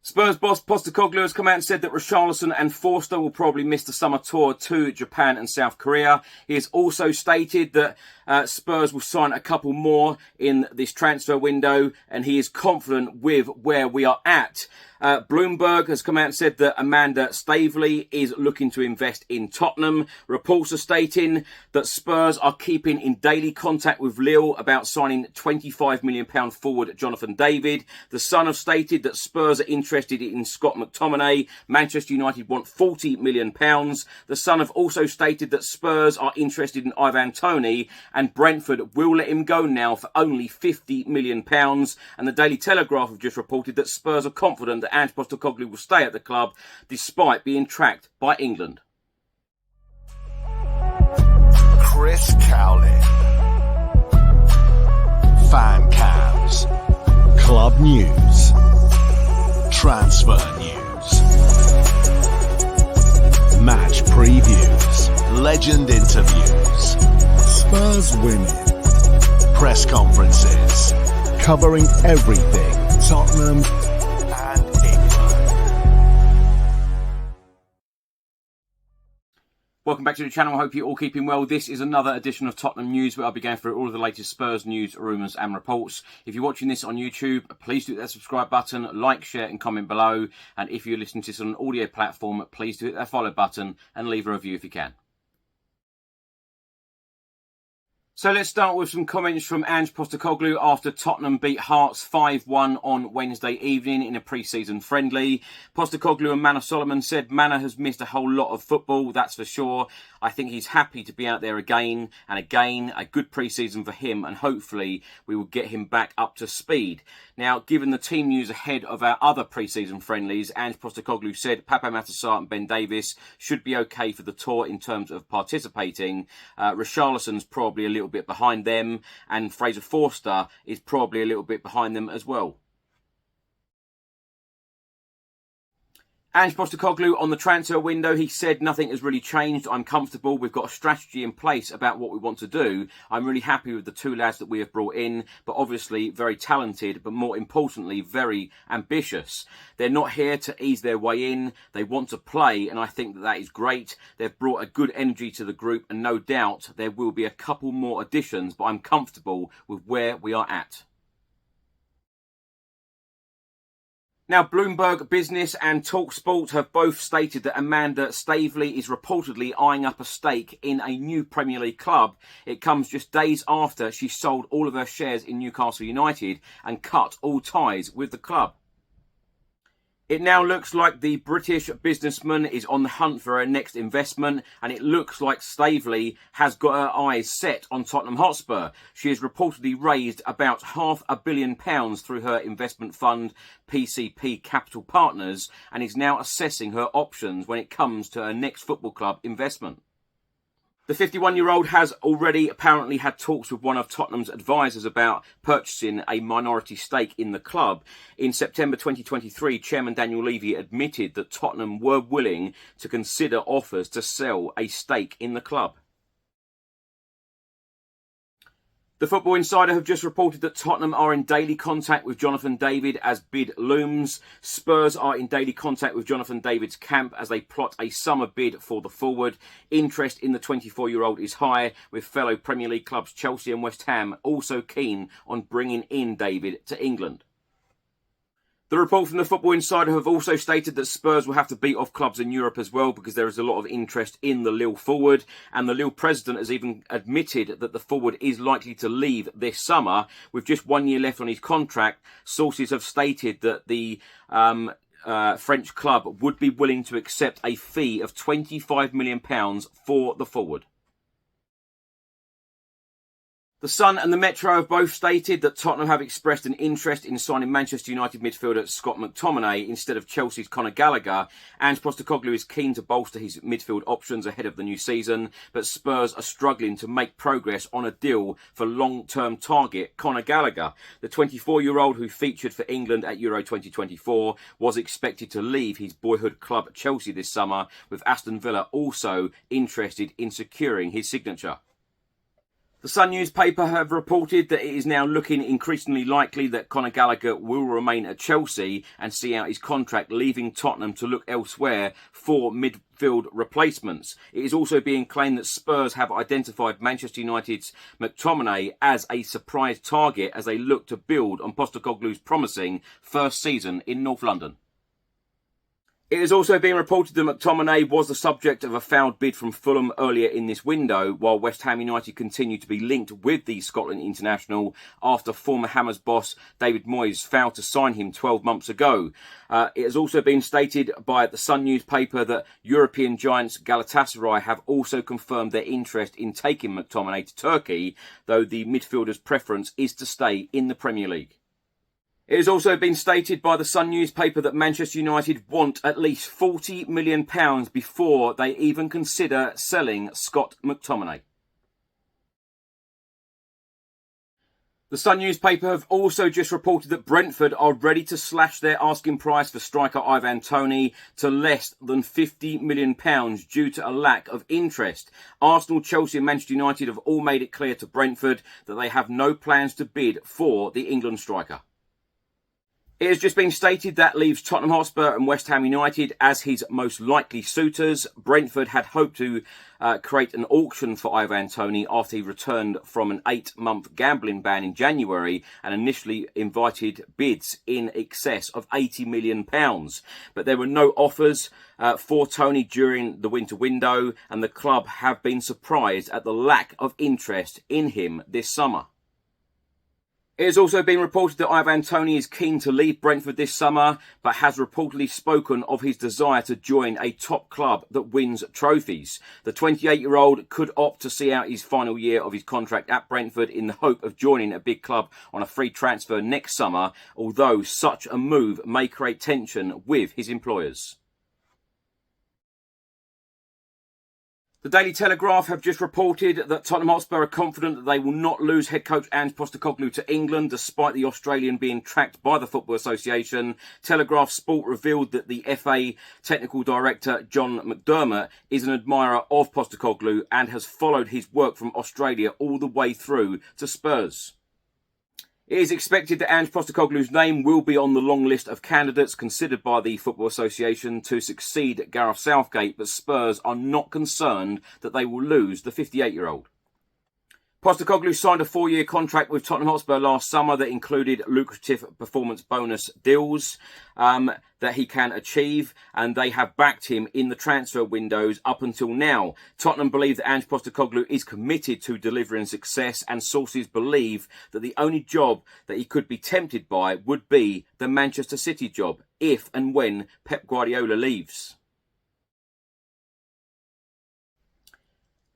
Spurs boss Postecoglou has come out and said that Richarlison and Forster will probably miss the summer tour to Japan and South Korea. He has also stated that Spurs will sign a couple more in this transfer window, and he is confident with where we are at. Bloomberg has come out and said that Amanda Stafyl is looking to invest in Tottenham. Reports are stating that Spurs are keeping in daily contact with Lille about signing £25 million forward Jonathan David. The Sun have stated that Spurs are interested in Scott McTominay. Manchester United want £40 million. The Sun have also stated that Spurs are interested in Ivan Toney, and Brentford will let him go now for only £50 million. And the Daily Telegraph have just reported that Spurs are confident that Ange Postecoglou will stay at the club despite being tracked by England. Chris Cowlin. Fan cams. Club news. Transfer news. Match previews. Legend interviews. Spurs winning. Press conferences. Covering everything Tottenham and England. Welcome back to the channel. I hope you're all keeping well. This is another edition of Tottenham News, where I'll be going through all of the latest Spurs news, rumours and reports. If you're watching this on YouTube, please do hit that subscribe button, like, share and comment below. And if you're listening to this on an audio platform, please do hit that follow button and leave a review if you can. So let's start with some comments from Ange Postecoglou after Tottenham beat Hearts 5-1 on Wednesday evening in a pre-season friendly. Postecoglou and Manor Solomon said Manor has missed a whole lot of football, that's for sure. I think he's happy to be out there again and again. A good pre-season for him, and hopefully we will get him back up to speed. Now, given the team news ahead of our other pre-season friendlies, Ange Postecoglou said Pape Matar and Ben Davies should be okay for the tour in terms of participating. Richarlison's probably a little bit behind them, and Fraser Forster is probably a little bit behind them as well. Ange Postecoglou on the transfer window, he said nothing has really changed. I'm comfortable. We've got a strategy in place about what we want to do. I'm really happy with the two lads that we have brought in, but obviously very talented, but more importantly, very ambitious. They're not here to ease their way in. They want to play, and I think that that is great. They've brought a good energy to the group, and no doubt there will be a couple more additions, but I'm comfortable with where we are at. Now, Bloomberg Business and TalkSport have both stated that Amanda Stafyl is reportedly eyeing up a stake in a new Premier League club. It comes just days after she sold all of her shares in Newcastle United and cut all ties with the club. It now looks like the British businessman is on the hunt for her next investment, and it looks like Stafyl has got her eyes set on Tottenham Hotspur. She has reportedly raised about £500 million through her investment fund, PCP Capital Partners, and is now assessing her options when it comes to her next football club investment. The 51-year-old has already apparently had talks with one of Tottenham's advisors about purchasing a minority stake in the club. In September 2023, Chairman Daniel Levy admitted that Tottenham were willing to consider offers to sell a stake in the club. The Football Insider have just reported that Tottenham are in daily contact with Jonathan David as bid looms. Spurs are in daily contact with Jonathan David's camp as they plot a summer bid for the forward. Interest in the 24-year-old is high, with fellow Premier League clubs Chelsea and West Ham also keen on bringing in David to England. The report from the Football Insider have also stated that Spurs will have to beat off clubs in Europe as well, because there is a lot of interest in the Lille forward, and the Lille president has even admitted that the forward is likely to leave this summer. With just 1 year left on his contract, sources have stated that the French club would be willing to accept a fee of £25 million for the forward. The Sun and the Metro have both stated that Tottenham have expressed an interest in signing Manchester United midfielder Scott McTominay instead of Chelsea's Conor Gallagher. Ange Postecoglou is keen to bolster his midfield options ahead of the new season, but Spurs are struggling to make progress on a deal for long-term target Conor Gallagher. The 24-year-old who featured for England at Euro 2024 was expected to leave his boyhood club Chelsea this summer, with Aston Villa also interested in securing his signature. The Sun newspaper have reported that it is now looking increasingly likely that Conor Gallagher will remain at Chelsea and see out his contract, leaving Tottenham to look elsewhere for midfield replacements. It is also being claimed that Spurs have identified Manchester United's McTominay as a surprise target as they look to build on Postecoglou's promising first season in North London. It has also been reported that McTominay was the subject of a fouled bid from Fulham earlier in this window, while West Ham United continue to be linked with the Scotland international after former Hammers boss David Moyes failed to sign him 12 months ago. It has also been stated by the Sun newspaper that European giants Galatasaray have also confirmed their interest in taking McTominay to Turkey, though the midfielder's preference is to stay in the Premier League. It has also been stated by the Sun newspaper that Manchester United want at least £40 million before they even consider selling Scott McTominay. The Sun newspaper have also just reported that Brentford are ready to slash their asking price for striker Ivan Toney to less than £50 million due to a lack of interest. Arsenal, Chelsea and Manchester United have all made it clear to Brentford that they have no plans to bid for the England striker. It has just been stated that leaves Tottenham Hotspur and West Ham United as his most likely suitors. Brentford had hoped to create an auction for Ivan Toney after he returned from an 8-month gambling ban in January and initially invited bids in excess of £80 million. But there were no offers for Toney during the winter window, and the club have been surprised at the lack of interest in him this summer. It has also been reported that Ivan Toney is keen to leave Brentford this summer, but has reportedly spoken of his desire to join a top club that wins trophies. The 28-year-old could opt to see out his final year of his contract at Brentford in the hope of joining a big club on a free transfer next summer, although such a move may create tension with his employers. The Daily Telegraph have just reported that Tottenham Hotspur are confident that they will not lose head coach Ange Postecoglou to England, despite the Australian being tracked by the Football Association. Telegraph Sport revealed that the FA technical director John McDermott is an admirer of Postecoglou and has followed his work from Australia all the way through to Spurs. It is expected that Ange Postecoglou's name will be on the long list of candidates considered by the Football Association to succeed Gareth Southgate, but Spurs are not concerned that they will lose the 58-year-old. Postecoglou signed a 4-year contract with Tottenham Hotspur last summer that included lucrative performance bonus deals that he can achieve, and they have backed him in the transfer windows up until now. Tottenham believe that Ange Postecoglou is committed to delivering success, and sources believe that the only job that he could be tempted by would be the Manchester City job, if and when Pep Guardiola leaves.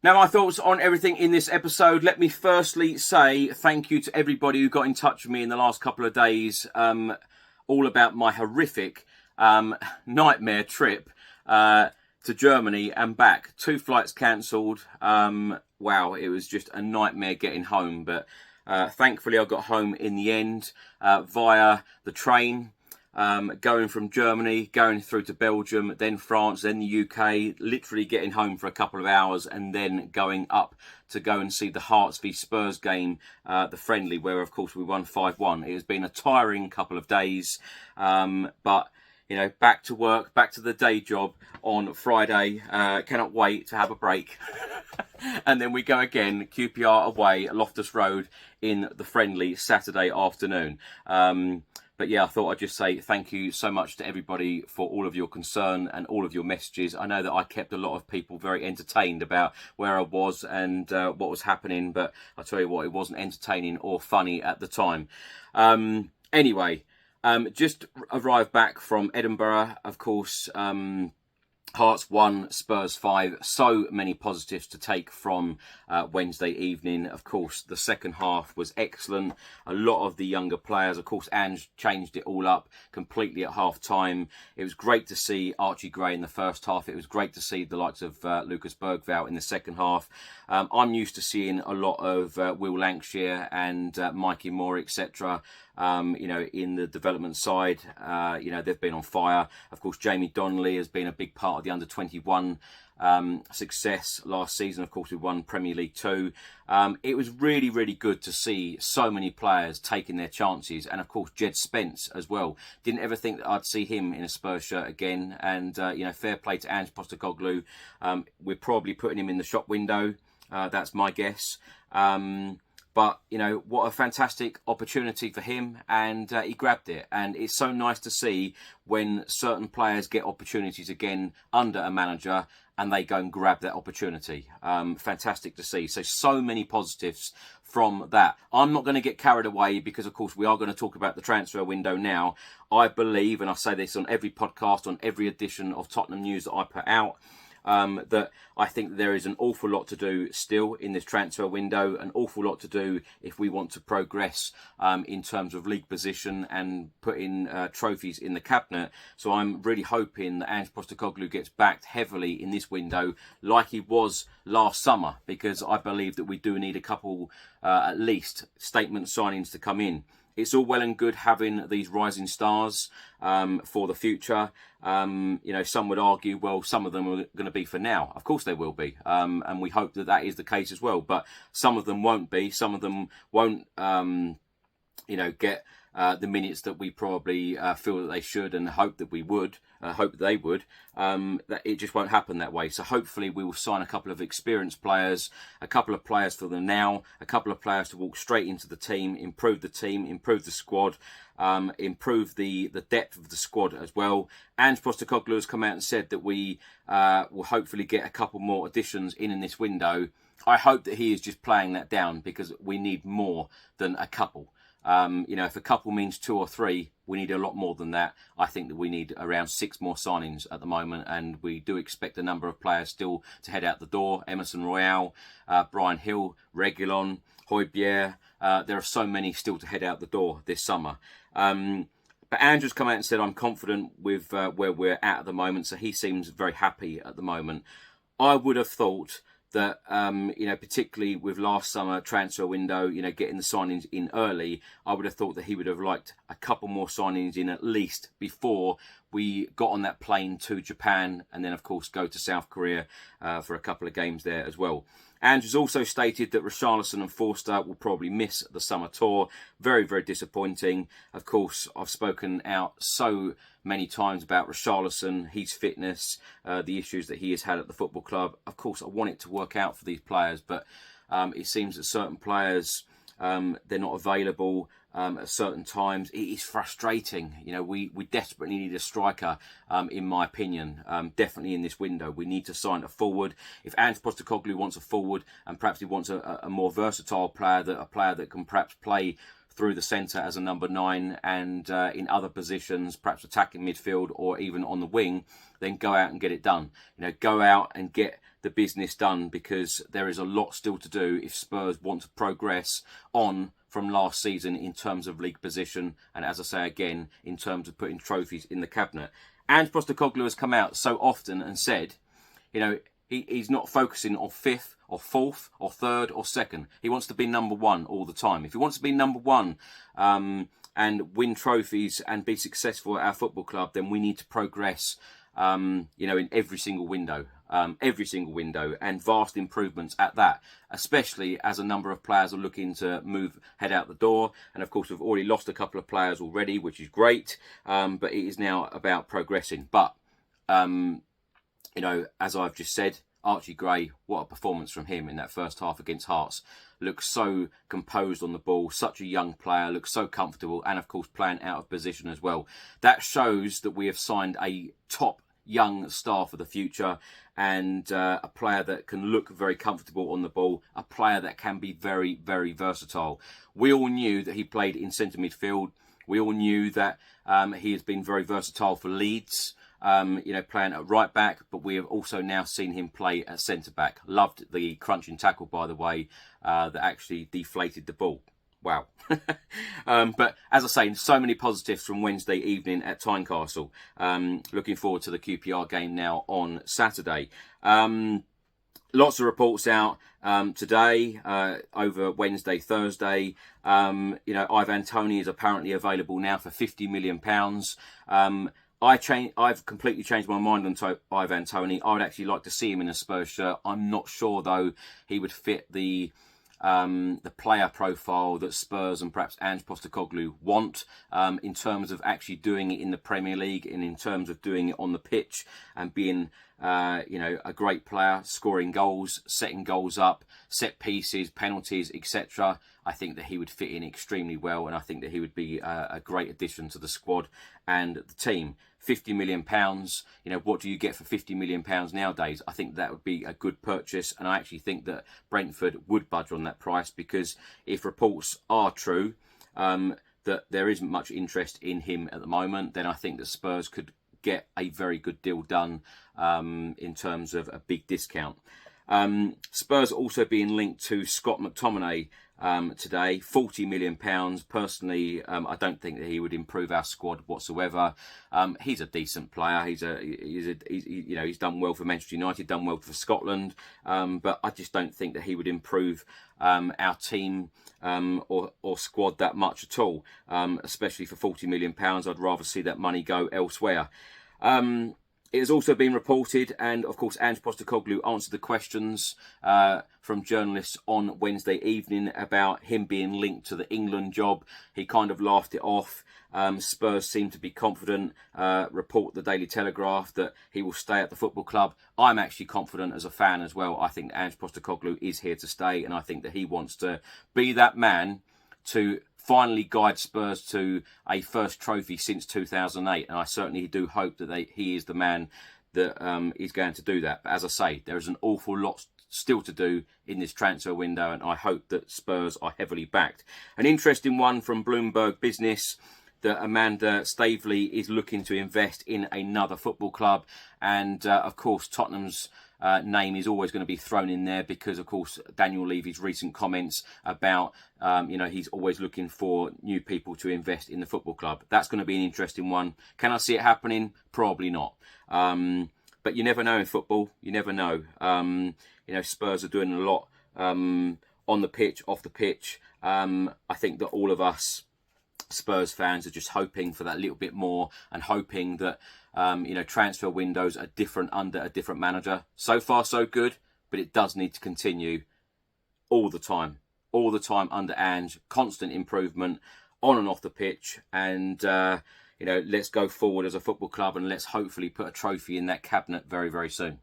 Now, my thoughts on everything in this episode. Let me firstly say thank you to everybody who got in touch with me in the last couple of days, all about my horrific nightmare trip to Germany and back. 2 flights cancelled. Wow, it was just a nightmare getting home. But thankfully, I got home in the end via the train. Going from Germany, going through to Belgium, then France, then the UK, literally getting home for a couple of hours and then going up to go and see the Hearts v Spurs game, the friendly, where of course we won 5-1. It has been a tiring couple of days, but you know, back to work, back to the day job on Friday. Cannot wait to have a break. And then we go again, QPR away, Loftus Road in the friendly Saturday afternoon. But yeah, I thought I'd just say thank you so much to everybody for all of your concern and all of your messages. I know that I kept a lot of people very entertained about where I was and what was happening, but I'll tell you what, it wasn't entertaining or funny at the time. Anyway, just arrived back from Edinburgh, of course. Hearts 1, Spurs 5. So many positives to take from Wednesday evening. Of course, the second half was excellent. A lot of the younger players, of course, Ange changed it all up completely at half-time. It was great to see Archie Gray in the first half. It was great to see the likes of Lucas Bergvall in the second half. I'm used to seeing a lot of Will Lancashire and Mikey Moore, etc., you know, in the development side. You know, they've been on fire. Of course, Jamie Donnelly has been a big part of the under-21 success last season. Of course, we won Premier League 2. It was really, really good to see so many players taking their chances, and of course Jed Spence as well. Didn't ever think that I'd see him in a Spurs shirt again, and fair play to Ange Postecoglou. We're probably putting him in the shop window. That's my guess. But, what a fantastic opportunity for him, and he grabbed it. And it's so nice to see when certain players get opportunities again under a manager and they go and grab that opportunity. Fantastic to see. So many positives from that. I'm not going to get carried away because, of course, we are going to talk about the transfer window now. I believe, and I say this on every podcast, on every edition of Tottenham News that I put out, that I think there is an awful lot to do still in this transfer window, an awful lot to do if we want to progress in terms of league position and put in trophies in the cabinet. So I'm really hoping that Ange Postecoglou gets backed heavily in this window like he was last summer, because I believe that we do need a couple at least statement signings to come in. It's all well and good having these rising stars for the future. Some would argue, well, some of them are going to be for now. Of course they will be. And we hope that that is the case as well. But some of them won't be. Some of them won't, get the minutes that we probably feel that they should and hope that we would, hope they would. That it just won't happen that way. So hopefully we will sign a couple of experienced players, a couple of players for the now, a couple of players to walk straight into the team, improve the squad, improve the depth of the squad as well. Ange Postecoglou has come out and said that we will hopefully get a couple more additions in this window. I hope that he is just playing that down, because we need more than a couple. If a couple means 2 or 3, we need a lot more than that. I think that we need around 6 more signings at the moment, and we do expect a number of players still to head out the door. Emerson Royale, Brian Hill, Reguilon, Højbjerg. There are so many still to head out the door this summer. But Andrew's come out and said, I'm confident with where we're at the moment, so he seems very happy at the moment. I would have thought that, particularly with last summer transfer window, getting the signings in early, I would have thought that he would have liked a couple more signings in at least before we got on that plane to Japan, and then, of course, go to South Korea for a couple of games there as well. Andrew's also stated that Richarlison and Forster will probably miss the summer tour. Very, very disappointing. Of course, I've spoken out so many times about Richarlison, his fitness, the issues that he has had at the football club. Of course, I want it to work out for these players, but it seems that certain players, they're not available at certain times. It is frustrating. We desperately need a striker, in my opinion, definitely in this window. We need to sign a forward. If Ange Postecoglou wants a forward, and perhaps he wants a more versatile player, a player that can perhaps play through the centre as a number 9 and in other positions, perhaps attacking midfield or even on the wing, then go out and get it done. Go out and get the business done, because there is a lot still to do if Spurs want to progress on from last season in terms of league position, and as I say again, in terms of putting trophies in the cabinet. Ange Postecoglou has come out so often and said, he's not focusing on 5th or 4th or 3rd or 2nd. He wants to be number 1 all the time. If he wants to be number 1 and win trophies and be successful at our football club, then we need to progress, in every single window. And vast improvements at that, especially as a number of players are looking to head out the door. And of course, we've already lost a couple of players already, which is great. But it is now about progressing. But, as I've just said, Archie Gray, what a performance from him in that first half against Hearts. Looks so composed on the ball, such a young player, looks so comfortable, and of course playing out of position as well. That shows that we have signed a top young star for the future, and a player that can look very comfortable on the ball, a player that can be very, very versatile. We all knew that he played in centre midfield. We all knew that he has been very versatile for Leeds, playing at right back, but we have also now seen him play at centre back. Loved the crunching tackle, by the way, that actually deflated the ball. Wow. But as I say, so many positives from Wednesday evening at Tynecastle. Looking forward to the QPR game now on Saturday. Lots of reports out today, over Wednesday, Thursday. Ivan Toney is apparently available now for £50 million. I've completely changed my mind on Ivan Toney. I would actually like to see him in a Spurs shirt. I'm not sure though he would fit the player profile that Spurs and perhaps Ange Postecoglou want in terms of actually doing it in the Premier League and in terms of doing it on the pitch and being a great player, scoring goals, setting goals up, set pieces, penalties, etc. I think that he would fit in extremely well, and I think that he would be a great addition to the squad and the team. £50 million, what do you get for £50 million nowadays? I think that would be a good purchase, and I actually think that Brentford would budge on that price, because if reports are true that there isn't much interest in him at the moment, then I think that Spurs could get a very good deal done in terms of a big discount. Spurs also being linked to Scott McTominay today, £40 million. Personally, I don't think that he would improve our squad whatsoever. He's a decent player. He's done well for Manchester United, done well for Scotland, but I just don't think that he would improve our team or squad that much at all. Especially for £40 million, I'd rather see that money go elsewhere. It has also been reported, and of course Ange Postecoglou answered the questions from journalists on Wednesday evening about him being linked to the England job. He kind of laughed it off. Spurs seem to be confident, report the Daily Telegraph, that he will stay at the football club. I'm actually confident as a fan as well. I think Ange Postecoglou is here to stay, and I think that he wants to be that man to finally guide Spurs to a first trophy since 2008, and I certainly do hope that he is the man that is going to do that. But as I say, there is an awful lot still to do in this transfer window, and I hope that Spurs are heavily backed. An interesting one from Bloomberg Business, that Amanda Stafyl is looking to invest in another football club, and of course Tottenham's name is always going to be thrown in there, because of course Daniel Levy's recent comments about he's always looking for new people to invest in the football club. That's going to be an interesting one. Can I see it happening? Probably not. But you never know in football. You never know. Spurs are doing a lot on the pitch, off the pitch. I think that all of us Spurs fans are just hoping for that little bit more, and hoping that transfer windows are different under a different manager. So far so good, but it does need to continue all the time under Ange. Constant improvement on and off the pitch, and let's go forward as a football club, and let's hopefully put a trophy in that cabinet very, very soon.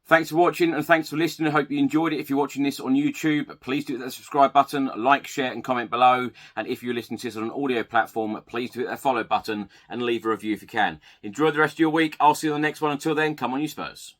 Thanks for watching, and thanks for listening. I hope you enjoyed it. If you're watching this on YouTube, please do hit that subscribe button, like, share and comment below. And if you're listening to this on an audio platform, please do hit that follow button and leave a review if you can. Enjoy the rest of your week. I'll see you on the next one. Until then, come on you Spurs.